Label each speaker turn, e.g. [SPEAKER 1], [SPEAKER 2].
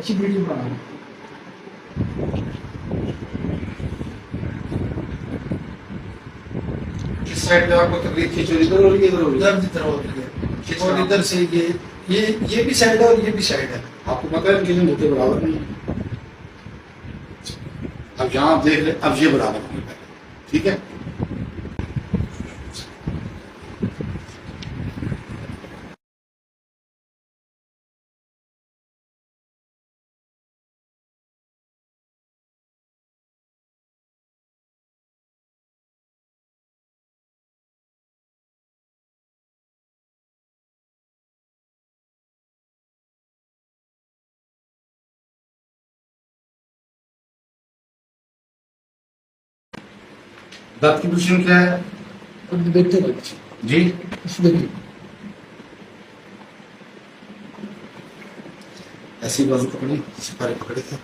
[SPEAKER 1] अच्छी वीडियो बनाना।
[SPEAKER 2] इस साइड पे आपको तकलीफ खिचड़ी इधर हो रही है, इधर हो रही है?
[SPEAKER 1] दर्द इधर हो रही है और इधर से ये भी साइड है और ये भी साइड है।
[SPEAKER 2] आपको पता है कि होते बराबर नहीं है। अब यहाँ आप देख रहे, अब ये बराबर होंगे पहले, ठीक है। दांत की पोजीशन क्या है
[SPEAKER 1] और देखते रहो
[SPEAKER 2] जी?
[SPEAKER 1] देखिए
[SPEAKER 2] ऐसी बाजू पकड़ी, सिपाही पकड़े थे।